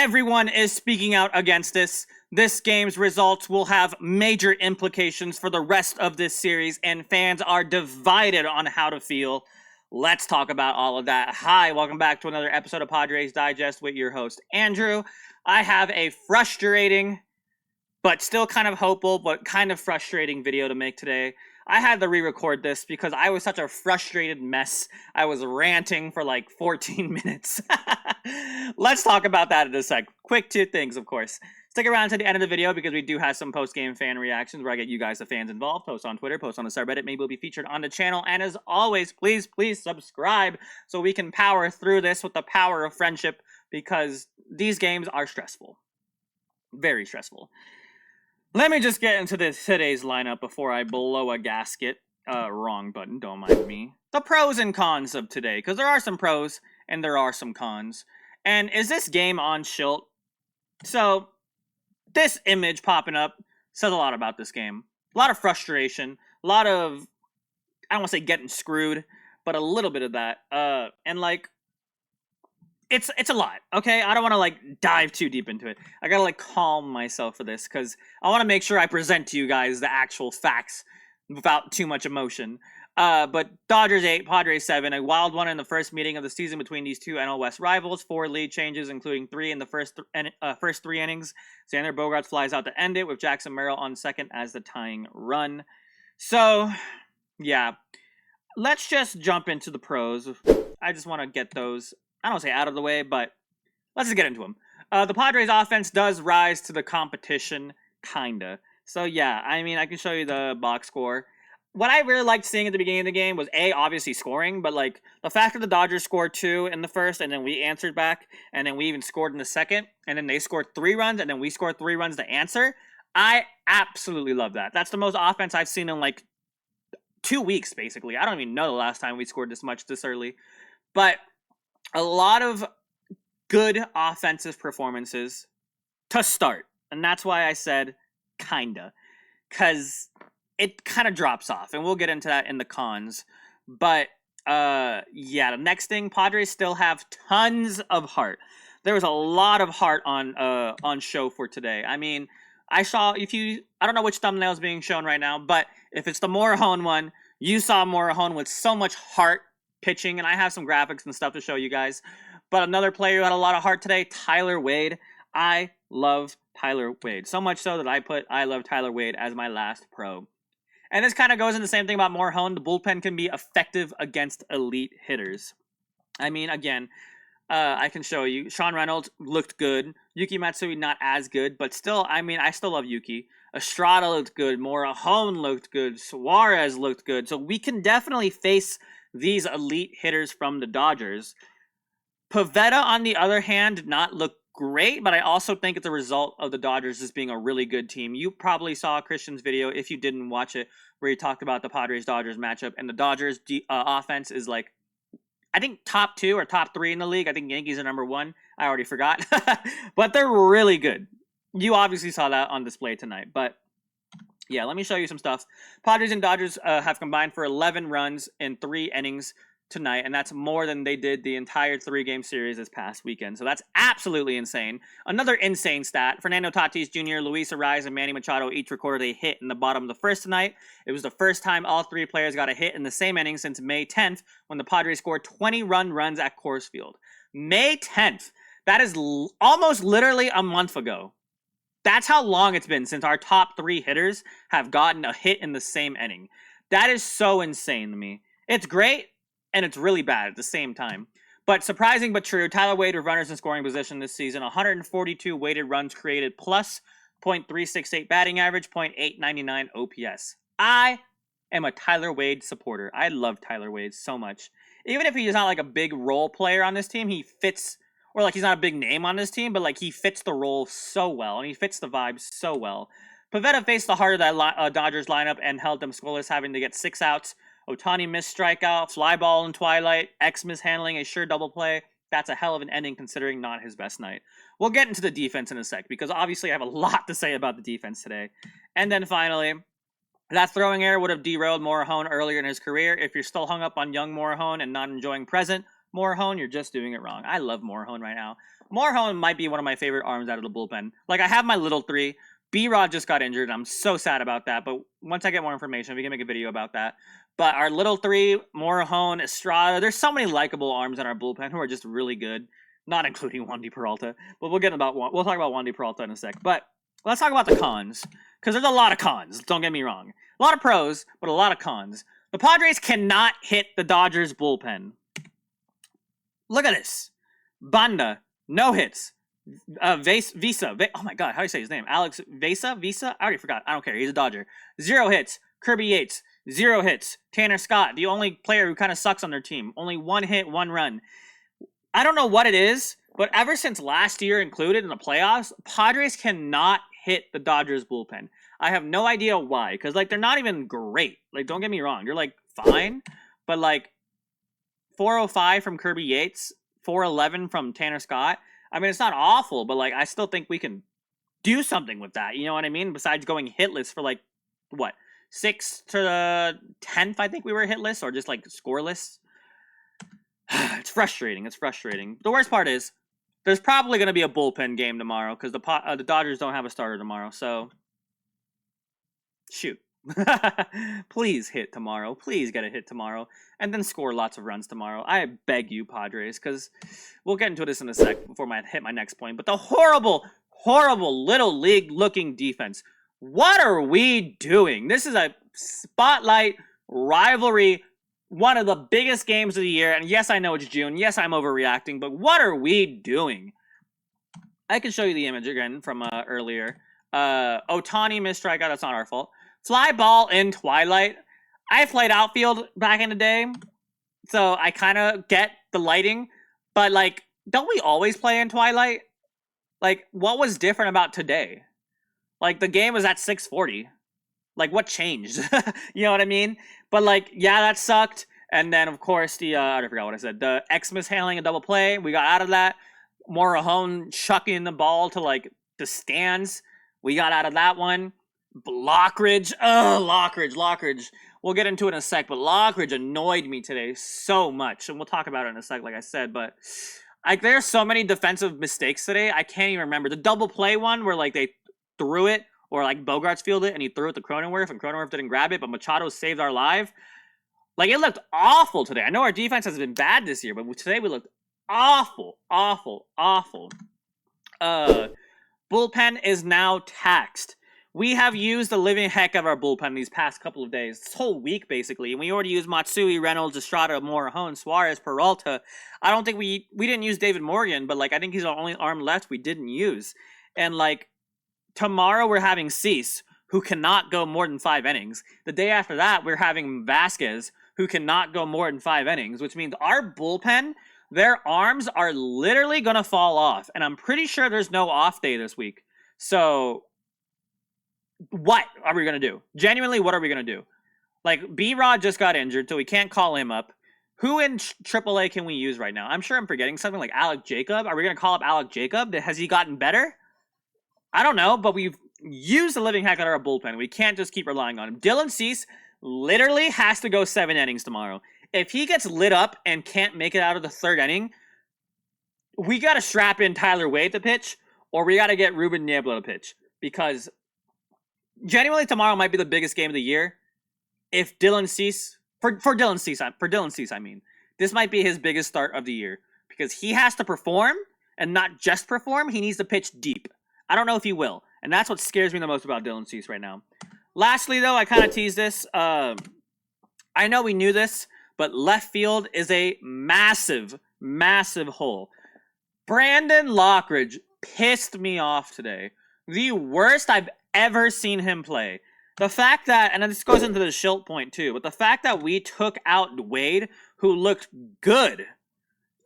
Everyone is speaking out against this. This game's results will have major implications for the rest of this series, and fans are divided on how to feel. Let's talk about all of that. Hi, welcome back to another episode of Padres Digest with your host, Andrew. I have a frustrating, but still kind of hopeful, but kind of frustrating video to make today. I had to re-record this because I was such a frustrated mess. I was ranting for like 14 minutes. Let's talk about that in a sec. Quick two things, of course. Stick around to the end of the video because we do have some post-game fan reactions where I get you guys, the fans, involved. Post on Twitter, post on the subreddit. Maybe we'll be featured on the channel. And as always, please subscribe so we can power through this with the power of friendship because these games are stressful. Very stressful. Let me just get into today's lineup before I blow a gasket. Wrong button, don't mind me. The pros and cons of today, because there are some pros and there are some cons. And is this game on Shildt? So, this image popping up says a lot about this game. A lot of frustration, a lot of, I don't want to say getting screwed, but a little bit of that. And like, it's a lot, okay? I don't want to like dive too deep into it. I gotta like calm myself for this because I want to make sure I present to you guys the actual facts without too much emotion. But Dodgers 8, Padres 7, a wild one in the first meeting of the season between these two NL West rivals. 4 lead changes, including 3 in the first 3 innings. Xander Bogaerts flies out to end it with Jackson Merrill on second as the tying run. So, yeah. Let's just jump into the pros. I just want to get those, I don't say out of the way, but let's just get into them. The Padres offense does rise to the competition, kinda. So yeah, I mean, I can show you the box score. What I really liked seeing at the beginning of the game was obviously scoring, but like the fact that the Dodgers scored 2 in the first, and then we answered back, and then we even scored in the second, and then they scored 3 runs, and then we scored 3 runs to answer. I absolutely love that. That's the most offense I've seen in like 2 weeks, basically. I don't even know the last time we scored this much this early, but a lot of good offensive performances to start. And that's why I said kinda. Because it kind of drops off. And we'll get into that in the cons. But, yeah, the next thing, Padres still have tons of heart. There was a lot of heart on show for today. I mean, I don't know which thumbnail is being shown right now, but if it's the Morejon one, you saw Morejon with so much heart pitching, and I have some graphics and stuff to show you guys. But another player who had a lot of heart today, Tyler Wade. I love Tyler Wade. So much so that I put I love Tyler Wade as my last pro. And this kind of goes into the same thing about Morejon. The bullpen can be effective against elite hitters. I mean, again, I can show you. Sean Reynolds looked good. Yuki Matsui not as good, but still, I mean, I still love Yuki. Estrada looked good. Morejon looked good. Suarez looked good. So we can definitely face these elite hitters from the Dodgers. Pivetta, on the other hand, did not look great, but I also think it's a result of the Dodgers just being a really good team. You probably saw Christian's video, if you didn't watch it, where he talked about the Padres-Dodgers matchup, and the Dodgers offense is like, I think top 2 or top 3 in the league. I think Yankees are number 1. I already forgot. But they're really good. You obviously saw that on display tonight, but yeah, let me show you some stuff. Padres and Dodgers have combined for 11 runs in 3 innings tonight, and that's more than they did the entire 3-game series this past weekend. So that's absolutely insane. Another insane stat, Fernando Tatis Jr., Luis Arraez, and Manny Machado each recorded a hit in the bottom of the first tonight. It was the first time all 3 players got a hit in the same inning since May 10th when the Padres scored 20 runs at Coors Field. May 10th. That is almost literally a month ago. That's how long it's been since our top 3 hitters have gotten a hit in the same inning. That is so insane to me. It's great, and it's really bad at the same time. But surprising but true, Tyler Wade with runners in scoring position this season. 142 weighted runs created plus .368 batting average, .899 OPS. I am a Tyler Wade supporter. I love Tyler Wade so much. Even if he's not like a big role player on this team, he fits, or like he's not a big name on this team, but like he fits the role so well, and he fits the vibe so well. Pivetta faced the heart of that Dodgers lineup and held them scoreless, having to get 6 outs. Otani missed strikeout, fly ball in twilight, X mishandling a sure double play. That's a hell of an ending considering not his best night. We'll get into the defense in a sec because obviously I have a lot to say about the defense today. And then finally, that throwing error would have derailed Morejon earlier in his career. If you're still hung up on young Morejon and not enjoying present Morejon, you're just doing it wrong. I love Morejon right now. Morejon might be one of my favorite arms out of the bullpen. Like, I have my little three. B-Rod just got injured, and I'm so sad about that. But once I get more information, we can make a video about that. But our little three, Morejon, Estrada, there's so many likable arms in our bullpen who are just really good, not including Wandy Peralta. But we'll talk about Wandy Peralta in a sec. But let's talk about the cons, because there's a lot of cons. Don't get me wrong. A lot of pros, but a lot of cons. The Padres cannot hit the Dodgers bullpen. Look at this. Banda, no hits. Visa. Oh my God, how do you say his name? Alex Visa? I already forgot. I don't care. He's a Dodger. 0 hits. Kirby Yates, 0 hits. Tanner Scott, the only player who kind of sucks on their team. Only 1 hit, 1 run. I don't know what it is, but ever since last year included in the playoffs, Padres cannot hit the Dodgers bullpen. I have no idea why, because, like, they're not even great. Like, don't get me wrong. You're, like, fine, but, like, 405 from Kirby Yates, 411 from Tanner Scott. I mean, it's not awful, but, like, I still think we can do something with that. You know what I mean? Besides going hitless for, like, what? 6th to the 10th, I think we were hitless, or just, like, scoreless. It's frustrating. The worst part is there's probably going to be a bullpen game tomorrow because the Dodgers don't have a starter tomorrow. So, shoot. Please hit tomorrow. Please get a hit tomorrow. And then score lots of runs tomorrow. I beg you, Padres, because we'll get into this in a sec before I hit my next point. But the horrible, horrible little league-looking defense. What are we doing? This is a spotlight rivalry, one of the biggest games of the year. And yes, I know it's June. Yes, I'm overreacting. But what are we doing? I can show you the image again from earlier. Ohtani missed strikeout. That's not our fault. Fly ball in twilight. I played outfield back in the day, so I kind of get the lighting. But, like, don't we always play in twilight? Like, what was different about today? Like, the game was at 6:40. Like, what changed? You know what I mean? But, like, yeah, that sucked. And then, of course, I forgot what I said. The Xmas hailing a double play. We got out of that. Morejon chucking the ball to, like, the stands. We got out of that one. Lockridge. Lockridge. We'll get into it in a sec, but Lockridge annoyed me today so much. And we'll talk about it in a sec, like I said. But, like, there's so many defensive mistakes today. I can't even remember. The double play one where, like, they threw it, or, like, Bogaerts fielded it, and he threw it to Cronenworth, and Cronenworth didn't grab it, but Machado saved our life. Like, it looked awful today. I know our defense has been bad this year, but today we looked awful. Bullpen is now taxed. We have used the living heck of our bullpen these past couple of days. This whole week, basically. And we already used Matsui, Reynolds, Estrada, Morejon, Suarez, Peralta. I don't think we didn't use David Morgan, but, like, I think he's our only arm left we didn't use. And, like, tomorrow we're having Cease, who cannot go more than 5 innings. The day after that, we're having Vasquez, who cannot go more than 5 innings, which means our bullpen, their arms are literally going to fall off. And I'm pretty sure there's no off day this week. So, what are we going to do? Genuinely, what are we going to do? Like, B-Rod just got injured, so we can't call him up. Who in AAA can we use right now? I'm sure I'm forgetting something, like Alec Jacob. Are we going to call up Alec Jacob? Has he gotten better? I don't know, but we've used the living heck out of our bullpen. We can't just keep relying on him. Dylan Cease literally has to go 7 innings tomorrow. If he gets lit up and can't make it out of the 3rd inning, we got to strap in Tyler Wade to pitch, or we got to get Ruben Niebla to pitch. Because genuinely, tomorrow might be the biggest game of the year. If Dylan Cease, for Dylan Cease, I mean, this might be his biggest start of the year, because he has to perform, and not just perform. He needs to pitch deep. I don't know if he will, and that's what scares me the most about Dylan Cease right now. Lastly, though, I kind of teased this. I know we knew this, but left field is a massive, massive hole. Brandon Lockridge pissed me off today. The worst I've ever seen him play. The fact that, and this goes into the Shildt point too, but the fact that we took out Wade, who looked good,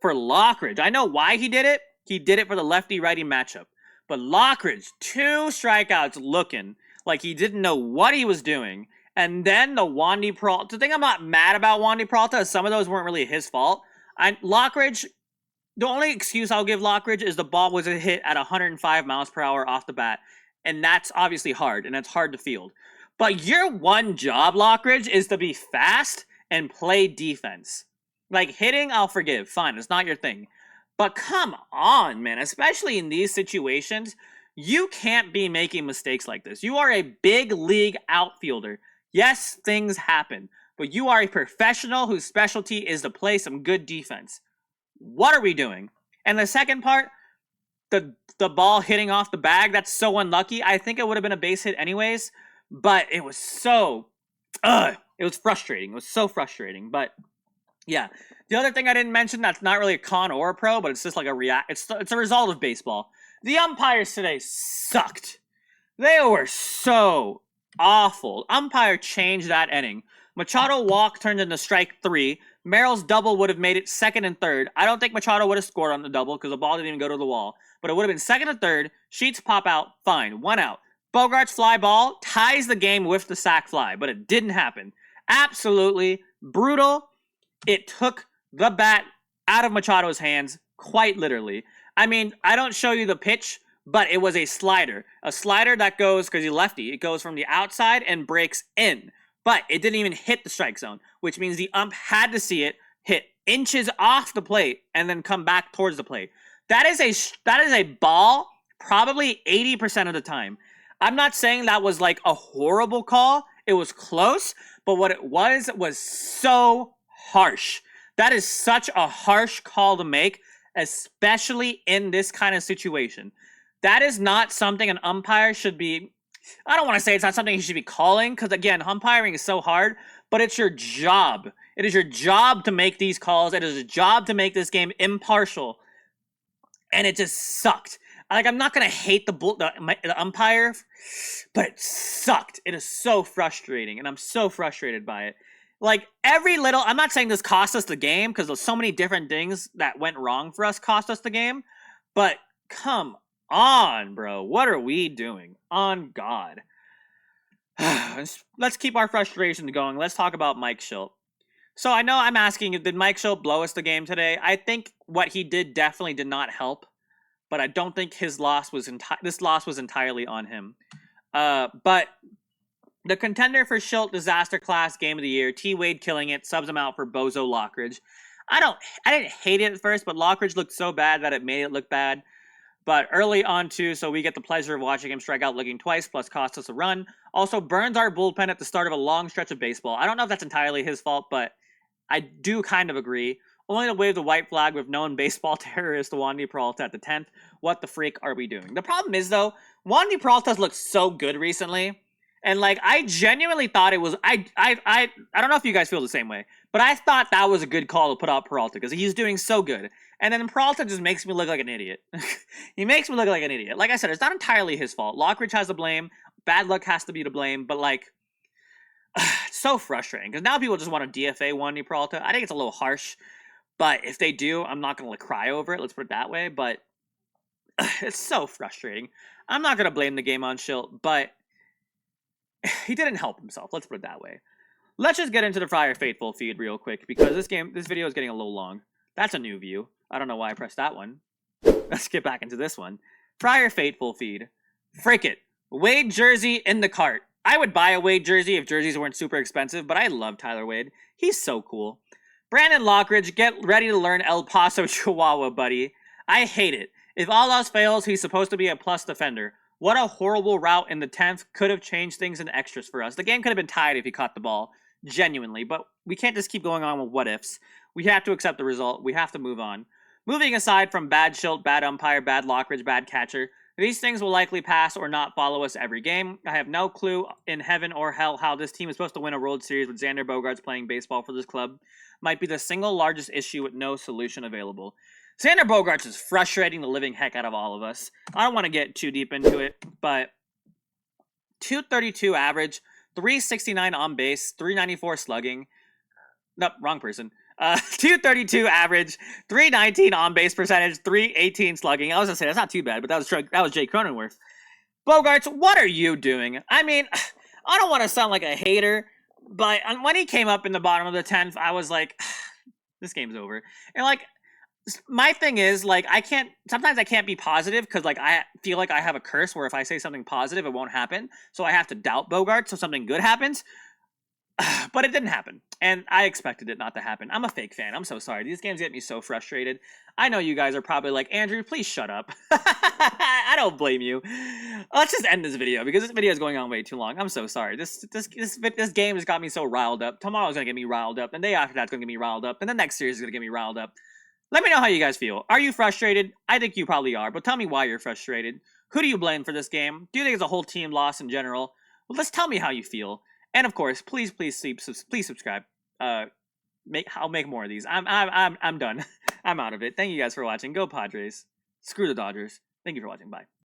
for Lockridge. I know why he did it. He did it for the lefty-righty matchup. But Lockridge, 2 strikeouts looking like he didn't know what he was doing. And then the Wandy Peralta. The thing I'm not mad about Wandy Peralta is some of those weren't really his fault. Lockridge, the only excuse I'll give Lockridge is the ball was a hit at 105 miles per hour off the bat. And that's obviously hard, and it's hard to field. But your one job, Lockridge, is to be fast and play defense. Like, hitting, I'll forgive. Fine, it's not your thing. But come on, man, especially in these situations, you can't be making mistakes like this. You are a big league outfielder. Yes, things happen, but you are a professional whose specialty is to play some good defense. What are we doing? And the second part, the ball hitting off the bag, that's so unlucky. I think it would have been a base hit anyways, but it was so it was frustrating. It was so frustrating. But yeah. The other thing I didn't mention that's not really a con or a pro, but it's just like it's a result of baseball. The umpires today sucked. They were so awful. Umpire changed that inning. Machado walk turned into strike 3. Merrill's double would have made it second and third. I don't think Machado would have scored on the double because the ball didn't even go to the wall. But it would have been second and third. Sheets pop out. Fine. 1 out. Bogaerts fly ball ties the game with the sac fly, but it didn't happen. Absolutely brutal. It took the bat out of Machado's hands, quite literally. I mean, I don't show you the pitch, but it was a slider. A slider that goes, because he's lefty, it goes from the outside and breaks in. But it didn't even hit the strike zone, which means the ump had to see it hit inches off the plate and then come back towards the plate. That is a ball probably 80% of the time. I'm not saying that was like a horrible call. It was close, but what it was so harsh. That is such a harsh call to make, especially in this kind of situation. That is not something an umpire should be. I don't want to say it's not something he should be calling, because again, umpiring is so hard, but it's your job. It is your job to make these calls. It is a job to make this game impartial. And it just sucked. Like, I'm not going to hate the umpire, but it sucked. It is so frustrating, and I'm so frustrated by it. Like, I'm not saying this cost us the game, because there's so many different things that went wrong for us cost us the game, but come on, bro. What are we doing? On God. Let's keep our frustration going. Let's talk about Mike Shildt. So I know I'm asking, did Mike Shildt blow us the game today? I think what he did definitely did not help, but I don't think this loss was entirely on him. But the contender for Shildt disaster class game of the year, T. Wade killing it, subs him out for Bozo Lockridge. I didn't hate it at first, but Lockridge looked so bad that it made it look bad. But early on too, so we get the pleasure of watching him strike out looking twice, plus cost us a run. Also burns our bullpen at the start of a long stretch of baseball. I don't know if that's entirely his fault, but I do kind of agree. Only to wave the white flag with known baseball terrorist Wandy Peralta at the 10th. What the freak are we doing? The problem is, though, Wandy Peralta's looked so good recently. And, like, I genuinely thought it was... I don't know if you guys feel the same way, but I thought that was a good call to put out Peralta because he's doing so good. And then Peralta just makes me look like an idiot. He makes me look like an idiot. Like I said, it's not entirely his fault. Lockridge has the blame. Bad luck has to be to blame. But, like, it's so frustrating because now people just want to DFA Wandy Peralta. I think it's a little harsh. But if they do, I'm not going to cry over it. Let's put it that way. But it's so frustrating. I'm not going to blame the game on Shildt, but he didn't help himself. Let's put it that way. Let's just get into the Friar Faithful feed real quick because this video is getting a little long. That's a new view. I don't know why I pressed that one. Let's get back into this one. Friar Faithful feed. Frick it. Wade jersey in the cart. I would buy a Wade jersey if jerseys weren't super expensive, but I love Tyler Wade. He's so cool. Brandon Lockridge, get ready to learn El Paso Chihuahua, buddy. I hate it. If all else fails, he's supposed to be a plus defender. What a horrible route in the 10th. Could have changed things in extras for us. The game could have been tied if he caught the ball. Genuinely. But we can't just keep going on with what ifs. We have to accept the result. We have to move on. Moving aside from bad Shildt, bad umpire, bad Lockridge, bad catcher, these things will likely pass or not follow us every game. I have no clue in heaven or hell how this team is supposed to win a World Series with Xander Bogaerts playing baseball for this club. Might be the single largest issue with no solution available. Xander Bogaerts is frustrating the living heck out of all of us. I don't want to get too deep into it, but 232 average, 369 on base, 394 slugging. Nope, wrong person. 232 average, 319 on base percentage, 318 slugging. I was gonna say that's not too bad, but that was Jay Cronenworth. Bogaerts, what are you doing? I mean, I don't want to sound like a hater, but when he came up in the bottom of the 10th, I was like, this game's over. And like, my thing is, like, sometimes I can't be positive because, like, I feel like I have a curse where if I say something positive, it won't happen. So I have to doubt Bogaerts so something good happens. But it didn't happen, and I expected it not to happen. I'm a fake fan. I'm so sorry. These games get me so frustrated. I know you guys are probably like, Andrew, please shut up. I don't blame you. Let's just end this video because this video is going on way too long. I'm so sorry. This game has got me so riled up. Tomorrow's gonna get me riled up, and the day after that's gonna get me riled up, and the next series is gonna get me riled up. Let me know how you guys feel. Are you frustrated? I think you probably are, but tell me why you're frustrated. Who do you blame for this game? Do you think it's a whole team loss in general? Well, let's tell me how you feel. And of course, please subscribe. I'll make more of these. I'm done. I'm out of it. Thank you guys for watching. Go Padres. Screw the Dodgers. Thank you for watching. Bye.